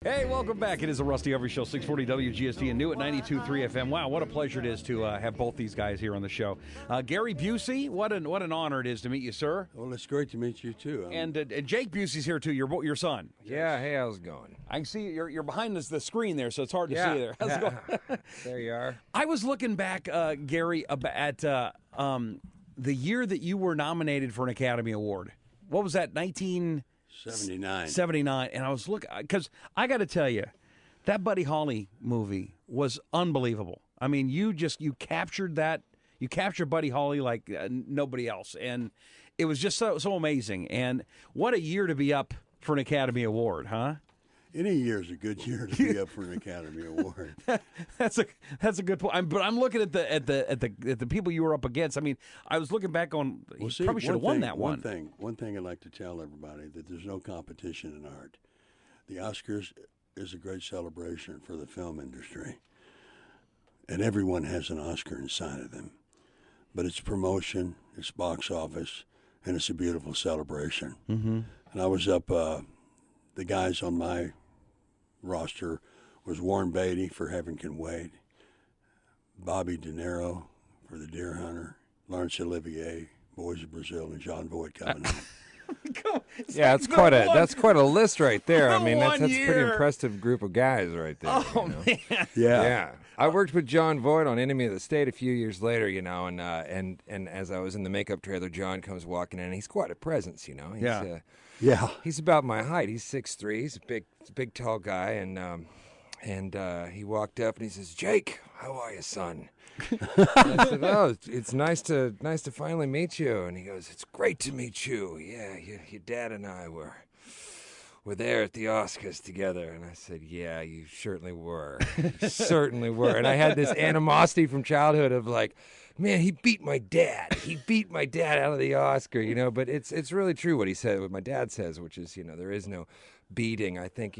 Hey, welcome back. It is the Rusty Humphries Show, 640 WGSD and new at 92.3 FM. Wow, what a pleasure it is to have both these guys here on the show. Gary Busey, what an honor it is to meet you, sir. Well, it's great to meet you, too. And Jake Busey's here, too, your son. Yeah, hey, how's it going? I can see you're behind the screen there, so it's hard to see there. How's it going? There you are. I was looking back, Gary, at the year that you were nominated for an Academy Award. What was that, 79, and I was looking, because I got to tell you, that Buddy Holly movie was unbelievable. I mean, you captured that, you captured Buddy Holly like nobody else, and it was just so amazing. And what a year to be up for an Academy Award, huh? Any year is a good year to be up for an Academy Award. That's a good point. But I'm looking at the people you were up against. I mean, I was looking back on. You probably should have won that one. One thing I'd like to tell everybody that there's no competition in art. The Oscars is a great celebration for the film industry, and everyone has an Oscar inside of them. But it's promotion, it's box office, and it's a beautiful celebration. Mm-hmm. And I was up. The guys on my roster was Warren Beatty for Heaven Can Wait, Bobby De Niro for The Deer Hunter, Laurence Olivier, Boys of Brazil, and John Voight coming in. Yeah, that's quite a list right there. I mean, that's a pretty impressive group of guys right there. Oh, man. Yeah. I worked with John Voight on Enemy of the State a few years later, and as I was in the makeup trailer, John comes walking in, and he's quite a presence, He's, he's about my height. He's 6'3". He's a big, tall guy, and he walked up and he says, "Jake, how are you, son?" I said, "Oh, it's nice to finally meet you." And he goes, "It's great to meet you. Yeah, your dad and I were there at the Oscars together." And I said, "Yeah, you certainly were. You certainly were." And I had this animosity from childhood of like, man, he beat my dad. He beat my dad out of the Oscar, But it's really true what he said, what my dad says, which is, there is no beating. I think,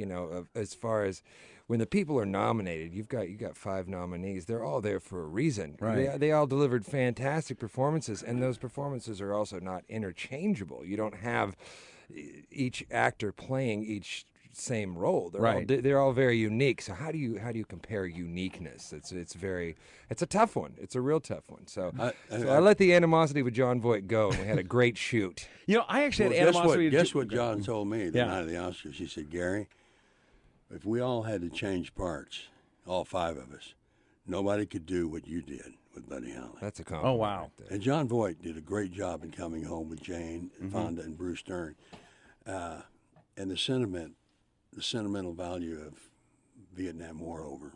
as far as when the people are nominated, you've got 5 nominees. They're all there for a reason. Right. They all delivered fantastic performances, and those performances are also not interchangeable. You don't have each actor playing each same role. They're all very unique. So how do you compare uniqueness? It's a tough one. It's a real tough one. So I let the animosity with John Voight go, and we had a great shoot. I actually had animosity. Guess what John told me the night of the Oscars? He said, "Gary, if we all had to change parts, all 5 of us, nobody could do what you did with Buddy Holly." That's a compliment. Oh, wow. Right there. And John Voight did a great job in Coming Home with Jane, Fonda, and Bruce Dern. And the sentimental value of Vietnam War over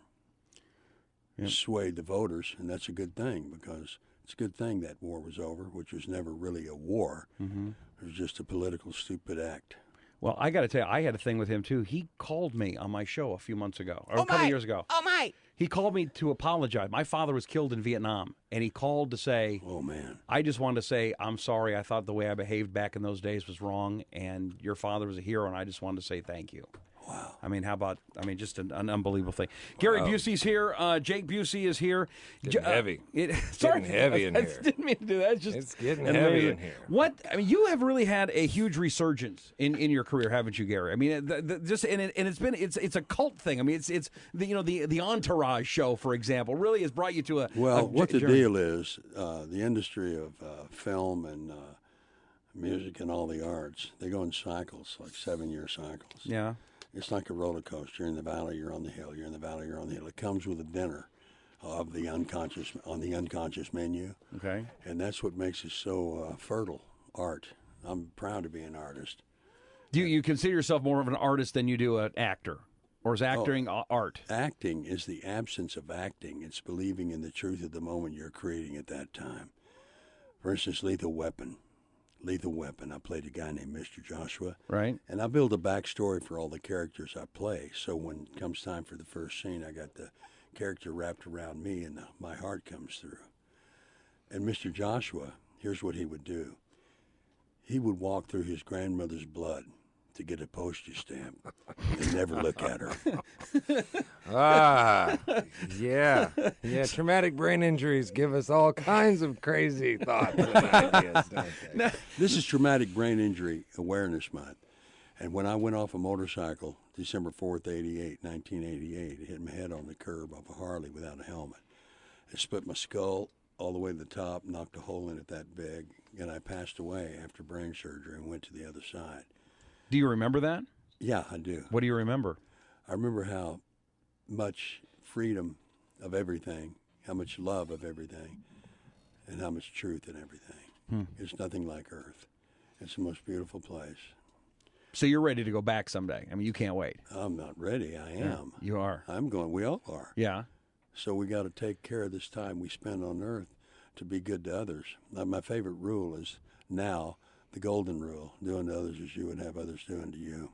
swayed the voters, and that's a good thing, because it's a good thing that war was over, which was never really a war. Mm-hmm. It was just a political stupid act. Well, I got to tell you, I had a thing with him, too. He called me on my show a few months ago, or a couple years ago. Oh, my. He called me to apologize. My father was killed in Vietnam, and he called to say, "Oh, man. I just wanted to say, I'm sorry. I thought the way I behaved back in those days was wrong, and your father was a hero, and I just wanted to say thank you." Wow. I mean, just an unbelievable thing. Gary Busey's here. Jake Busey is here. Getting heavy. Sorry. Getting heavy in here. I didn't mean to do that. It's getting heavy in here. You have really had a huge resurgence in your career, haven't you, Gary? I mean, it's a cult thing. I mean, it's the Entourage show, for example, really has brought you to a what the journey. deal is, the industry of film and music and all the arts, they go in cycles, like 7-year cycles. Yeah. It's like a roller coaster. You're in the valley, you're on the hill. You're in the valley, you're on the hill. It comes with a dinner of the unconscious menu. Okay. And that's what makes it so fertile, art. I'm proud to be an artist. Do you consider yourself more of an artist than you do an actor? Or is acting art? Acting is the absence of acting. It's believing in the truth of the moment you're creating at that time. For instance, Lethal Weapon. I played a guy named Mr. Joshua. Right. And I build a backstory for all the characters I play. So when it comes time for the first scene, I got the character wrapped around me and my heart comes through. And Mr. Joshua, here's what he would do. He would walk through his grandmother's blood to get a postage stamp and never look at her. Yeah. Traumatic brain injuries give us all kinds of crazy thoughts and ideas, don't they? This is Traumatic Brain Injury Awareness Month. And when I went off a motorcycle, December 4th, 1988, it hit my head on the curb of a Harley without a helmet. It split my skull all the way to the top, knocked a hole in it that big, and I passed away after brain surgery and went to the other side. Do you remember that? Yeah, I do. What do you remember? I remember how much freedom of everything, how much love of everything, and how much truth in everything. It's nothing like Earth. It's the most beautiful place. So you're ready to go back someday. I mean, you can't wait. I'm not ready. I am. You are. I'm going. We all are. Yeah. So we got to take care of this time we spend on Earth to be good to others. My favorite rule is now the golden rule: doing to others as you would have others doing to you.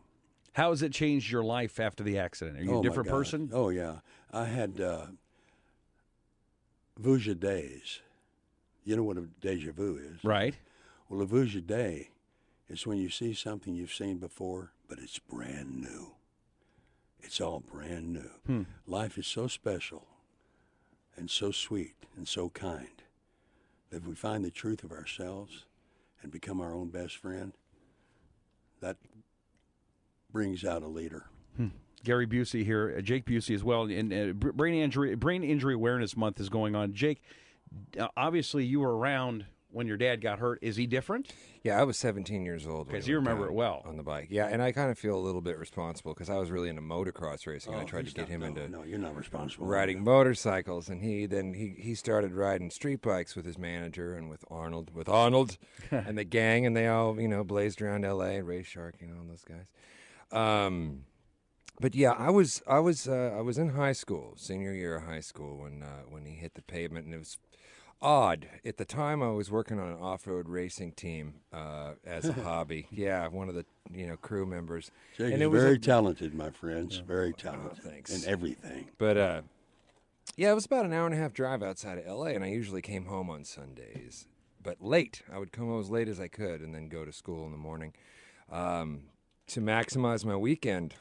How has it changed your life after the accident? Are you a different person? Oh yeah, I had vuja days. You know what a deja vu is, Right. Well, a vuja day is when you see something you've seen before, but it's brand new. It's all brand new. Life is so special and so sweet and so kind that if we find the truth of ourselves and become our own best friend, that brings out a leader. Gary Busey here, Jake Busey as well. And Brain Injury Awareness Month is going on. Jake, obviously you were around when your dad got hurt. Is he different? Yeah, I was 17 years old. Because you remember it well. On the bike. Yeah, and I kind of feel a little bit responsible because I was really into motocross racing. I tried to get him into No, you're not responsible. riding motorcycles, and he started riding street bikes with his manager and with Arnold and the gang, and they all, blazed around L.A., Ray Shark, all those guys. But yeah, I was in high school, senior year of high school, when he hit the pavement, and it was odd. At the time, I was working on an off-road racing team as a hobby. Yeah, one of the crew members. Jake is very talented, my friends. Yeah. Very talented. Thanks. In everything. But yeah, it was about an hour-and-a-half drive outside of L.A., and I usually came home on Sundays, but late. I would come home as late as I could, and then go to school in the morning to maximize my weekend.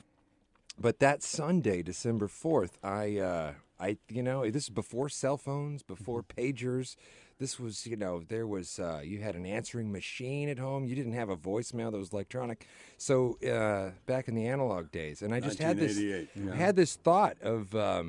But that Sunday, December 4th, this is before cell phones, before pagers. This was, there was, you had an answering machine at home. You didn't have a voicemail that was electronic. So back in the analog days, and I just had this thought of, I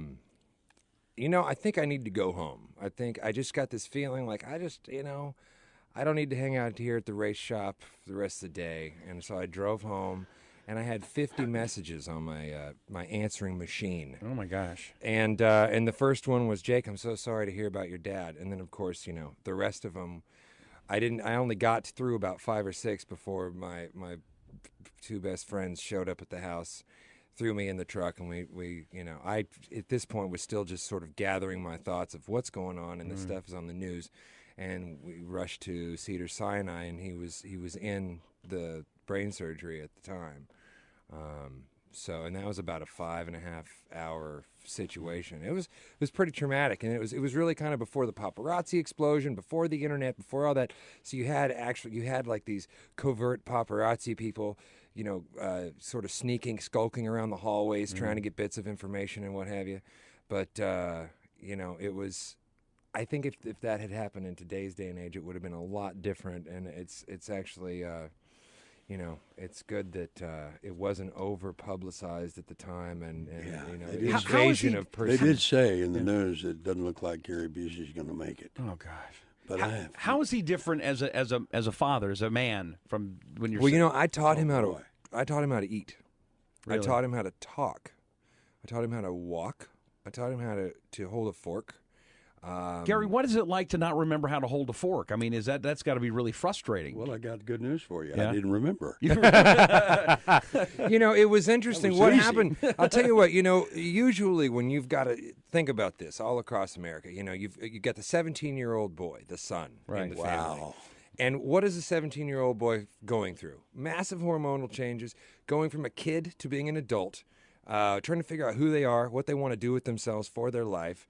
think I need to go home. I think I just got this feeling like I don't need to hang out here at the race shop for the rest of the day. And so I drove home. And I had 50 messages on my answering machine. Oh my gosh! And the first one was, Jake, I'm so sorry to hear about your dad. And then of course, the rest of them, I only got through about 5 or 6 before my two best friends showed up at the house, threw me in the truck, and we I at this point was still just sort of gathering my thoughts of what's going on, and this stuff is on the news, and we rushed to Cedars-Sinai, and he was in the brain surgery at the time. And that was about a 5.5-hour situation. It was pretty traumatic, and it was really kind of before the paparazzi explosion, before the internet, before all that. So you had like these covert paparazzi people, sort of skulking around the hallways, trying to get bits of information and what have you. But it was. I think if that had happened in today's day and age, it would have been a lot different. And it's actually. It's good that it wasn't over-publicized at the time, and the invasion of person. They did say in the news that it doesn't look like Gary Busey's going to make it. Oh gosh! But how is he different as a father, as a man from when you're? Well, I taught him how to eat. Really? I taught him how to talk. I taught him how to walk. I taught him how to hold a fork. Gary, what is it like to not remember how to hold a fork? I mean, that's got to be really frustrating. Well, I got good news for you. Yeah? I didn't remember. It was interesting. What easy. happened? I'll tell you what. Usually when you've got to think about this all across America, you've got the 17-year-old boy, the son, in the family. Wow. And what is a 17-year-old boy going through? Massive hormonal changes, going from a kid to being an adult, trying to figure out who they are, what they want to do with themselves for their life.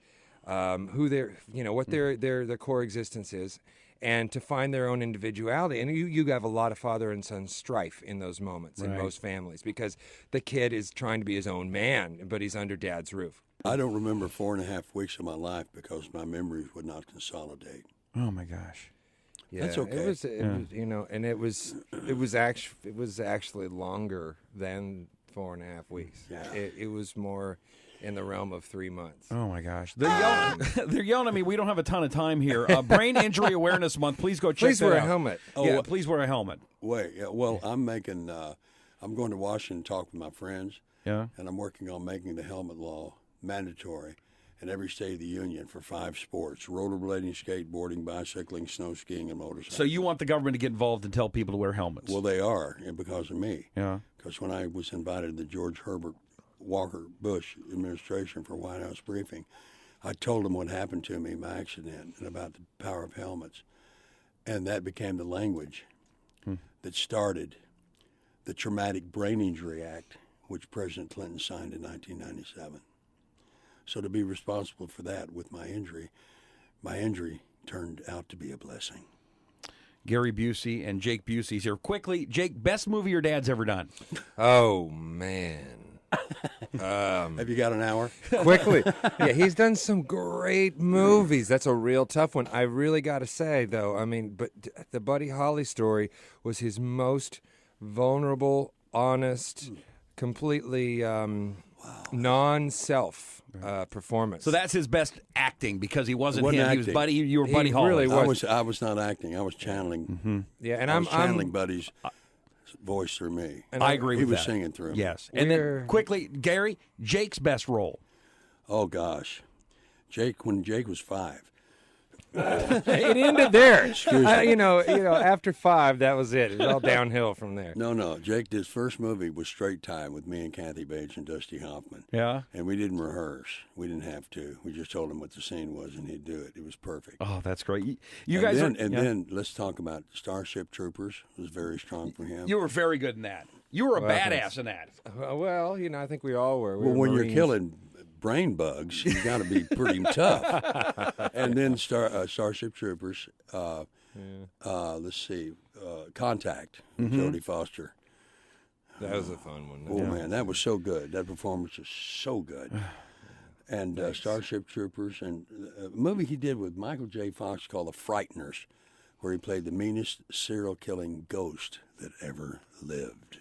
Who their, what their core existence is, and to find their own individuality. And you have a lot of father and son strife in those moments in most families, because the kid is trying to be his own man, but he's under dad's roof. I don't remember 4.5 weeks of my life because my memories would not consolidate. Oh my gosh! Yeah, that's okay. It was, you know, and it was actually longer than 4.5 weeks. Yeah. It was more in the realm of 3 months. Oh my gosh, they're yelling at me. We don't have a ton of time here. Brain Injury Awareness Month. Please go check. Please wear a helmet. Oh, yeah, please wear a helmet. Wait, yeah, well, I'm making. I'm going to Washington to talk with my friends. Yeah. And I'm working on making the helmet law mandatory in every state of the union for 5 sports: rollerblading, skateboarding, bicycling, snow skiing, and motorcycling. So you want the government to get involved and tell people to wear helmets? Well, they are, and because of me. Yeah. Because when I was invited to the George Herbert Walker Bush administration for a White House briefing, I told them what happened to me in my accident and about the power of helmets. And that became the language that started the Traumatic Brain Injury Act, which President Clinton signed in 1997. So to be responsible for that with my injury turned out to be a blessing. Gary Busey and Jake Busey's here. Quickly, Jake, best movie your dad's ever done? Oh, man. Have you got an hour? Quickly. Yeah, he's done some great movies. That's a real tough one. I really got to say, though, I mean, but the Buddy Holly story was his most vulnerable, honest, completely non-self performance. So that's his best acting because he wasn't Wasn't him. acting. He was Buddy. You were Buddy He Holly. really was. I was not acting. I was channeling. Yeah, and I was channeling I'm Buddy's voice through me. And I agree He with was that. singing through me. Yes. And then quickly, Gary, Jake's best role. Oh gosh, when Jake was 5. it ended there. Excuse me. You know, after 5, that was it. It was all downhill from there. No. Jake, his first movie was Straight Time with me and Kathy Bates and Dusty Hoffman. Yeah. And we didn't rehearse. We didn't have to. We just told him what the scene was, and he'd do it. It was perfect. Oh, that's great. Then let's talk about Starship Troopers. It was very strong for him. You were very good in that. You were a badass in that. Well, I think we all were. Well, when you're killing brain bugs, you got to be pretty tough. And then Starship Troopers. Let's see, Contact. Jodie Foster. That was a fun one. Oh man, that was so good. That performance was so good. And Starship Troopers, and a movie he did with Michael J. Fox called The Frighteners, where he played the meanest serial-killing ghost that ever lived.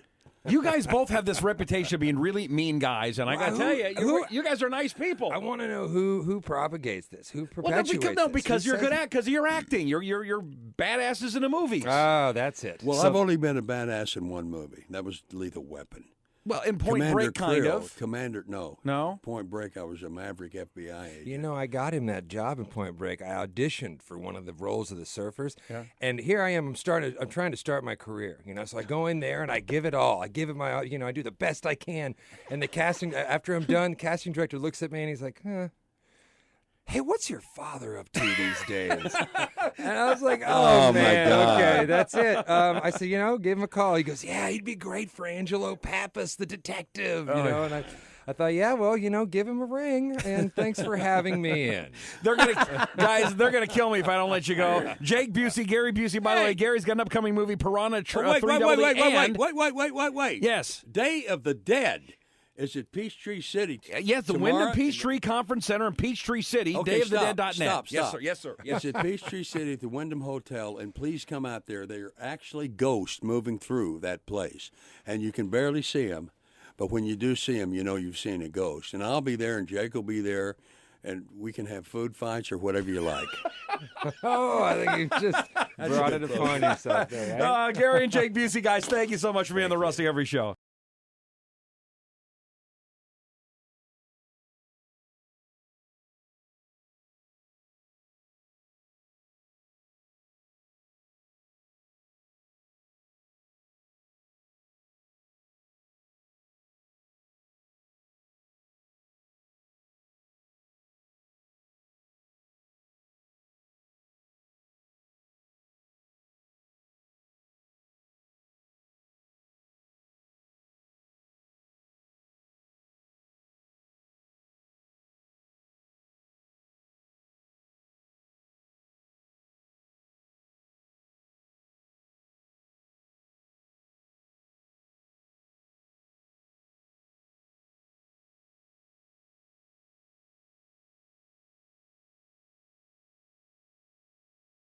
You guys both have this reputation of being really mean guys, and I got to tell you, you guys are nice people. I want to know who propagates this, who perpetuates this. Because you're good at, because of your acting. You're badasses in the movies. Oh, that's it. Well, I've only been a badass in one movie. That was Lethal Weapon. Well, in Point Commander Break, kind Krill, of. Commander, no. No? Point Break, I was a maverick FBI agent. I got him that job in Point Break. I auditioned for one of the roles of the surfers, Yeah. and here I am. I'm trying to start my career. So I go in there and I give it all. I give it my, I do the best I can. And the casting, after I'm done, the casting director looks at me and he's like, hey, what's your father up to these days? And I was like, oh man, my God. okay, that's it. I said, give him a call. He goes, yeah, he'd be great for Angelo Pappas, the detective. And I thought, yeah, well, give him a ring, and thanks for having me in. They're gonna kill me if I don't let you go. Jake Busey, Gary Busey. By the way, Gary's got an upcoming movie, Piranha 3. Wait. Yes. Day of the Dead is at Peachtree City. Yes, the tomorrow. Wyndham Peachtree Conference Center in Peachtree City. Okay, dayofthedead.net. Stop. Yes, sir. It's at Peachtree City at the Wyndham Hotel, and please come out there. There are actually ghosts moving through that place, and you can barely see them. But when you do see them, you've seen a ghost. And I'll be there, and Jake will be there, and we can have food fights or whatever you like. Oh, I think you just brought it upon yourself there, right? Gary and Jake Busey, guys, thank you so much for being on the Rusty Every Show.